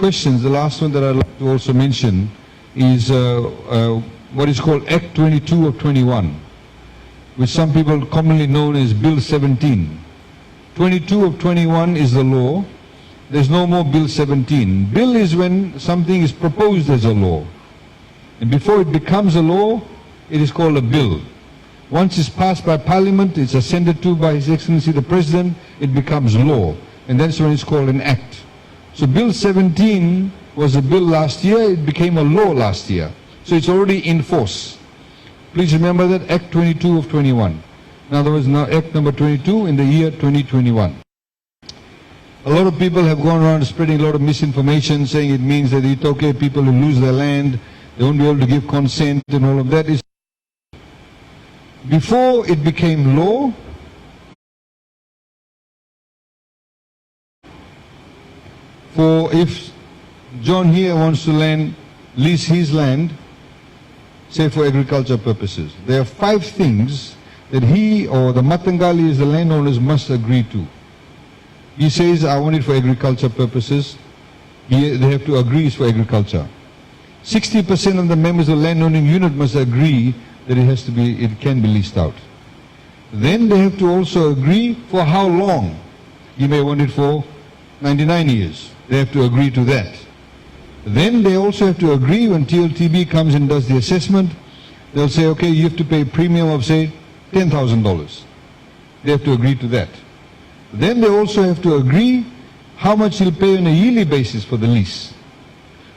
questions, the last one that I'd like to also mention is what is called Act 22 of 21, which some people commonly known as Bill 17. 22 of 21 is the law. There's no more Bill 17. Bill is when something is proposed as a law. And before it becomes a law, it is called a bill. Once it's passed by Parliament, it's assented to by His Excellency the President, it becomes law. And that's when it's called an act. So Bill 17 was a bill last year, it became a law last year. So it's already in force. Please remember that, Act 22 of 21. In other words, now Act number 22 in the year 2021. A lot of people have gone around spreading a lot of misinformation, saying it means that the iTaukei people will lose their land, they won't be able to give consent and all of that. Before it became law, for if John here wants to lease his land, say for agriculture purposes, there are 5 things that he or the Matangali, the landowners, must agree to. He says, I want it for agriculture purposes. They have to agree it's for agriculture. 60% of the members of the landowning unit must agree that it can be leased out. Then they have to also agree for how long. You may want it for 99 years. They have to agree to that. Then they also have to agree when TLTB comes and does the assessment. They'll say, okay, you have to pay a premium of, say, $10,000. They have to agree to that. Then they also have to agree how much he'll pay on a yearly basis for the lease.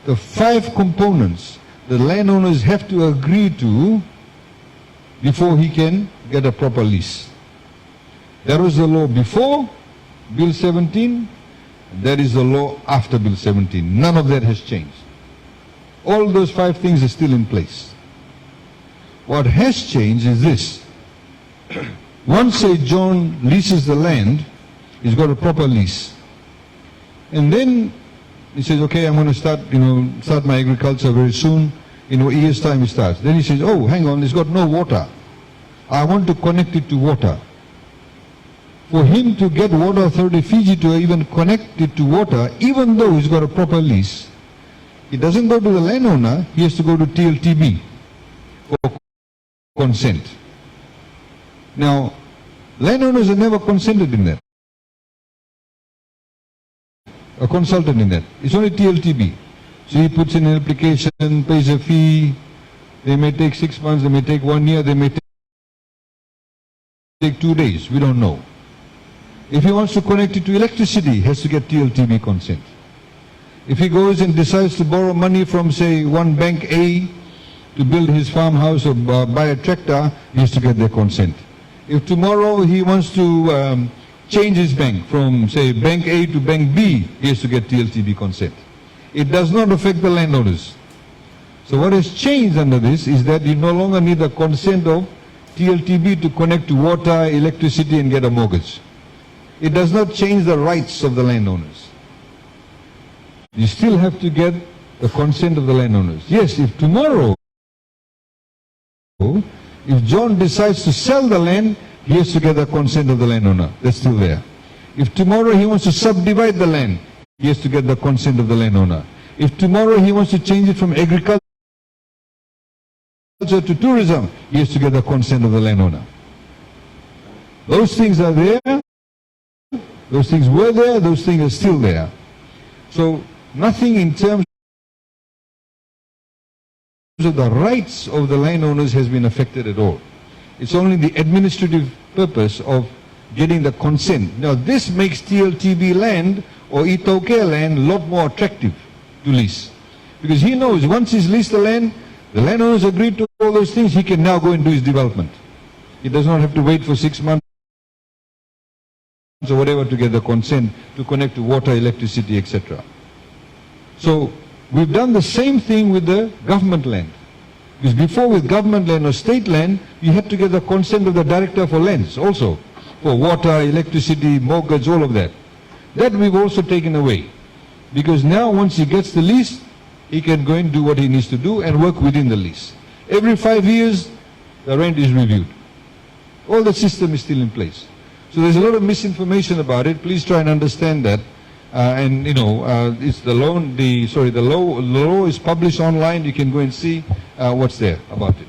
The 5 components the landowners have to agree to before he can get a proper lease. That was the law before Bill 17. That is the law after Bill 17. None of that has changed. All those 5 things are still in place. What has changed is this. Once, say, John leases the land, he's got a proper lease. And then he says, okay, I'm going to start my agriculture very soon. In a year's time he starts. Then he says, oh, hang on, it's got no water. I want to connect it to water. For him to get Water Authority Fiji to even connect it to water, even though he's got a proper lease, he doesn't go to the landowner, he has to go to TLTB for consent. Now, landowners have never consented in that, or consulted in that. It's only TLTB. So he puts in an application, pays a fee. They may take 6 months, they may take 1 year, they may take 2 days. We don't know. If he wants to connect it to electricity, he has to get TLTB consent. If he goes and decides to borrow money from, say, one bank A to build his farmhouse or buy a tractor, he has to get their consent. If tomorrow he wants to change his bank from, say, bank A to bank B, he has to get TLTB consent. It does not affect the landowners. So what has changed under this is that you no longer need the consent of TLTB to connect to water, electricity and get a mortgage. It does not change the rights of the landowners. You still have to get the consent of the landowners. Yes, if tomorrow, if John decides to sell the land, he has to get the consent of the landowner. That's still there. If tomorrow he wants to subdivide the land, he has to get the consent of the landowner. If tomorrow he wants to change it from agriculture to tourism, he has to get the consent of the landowner. Those things are there. Those things were there. Those things are still there. So nothing in terms of the rights of the landowners has been affected at all. It's only the administrative purpose of getting the consent. Now this makes TLTB land or iTaukei land a lot more attractive to lease. Because he knows once he's leased the land, the landowners agreed to all those things, he can now go and do his development. He does not have to wait for 6 months or whatever to get the consent to connect to water, electricity, etc. So we've done the same thing with the government land. Because before with government land or state land, you had to get the consent of the director for lands also. For water, electricity, mortgage, all of that. That we've also taken away. Because now once he gets the lease, he can go and do what he needs to do and work within the lease. Every 5 years, the rent is reviewed. All the system is still in place. So there's a lot of misinformation about it. Please try and understand that. and it's the law is published online. You can go and see what's there about it.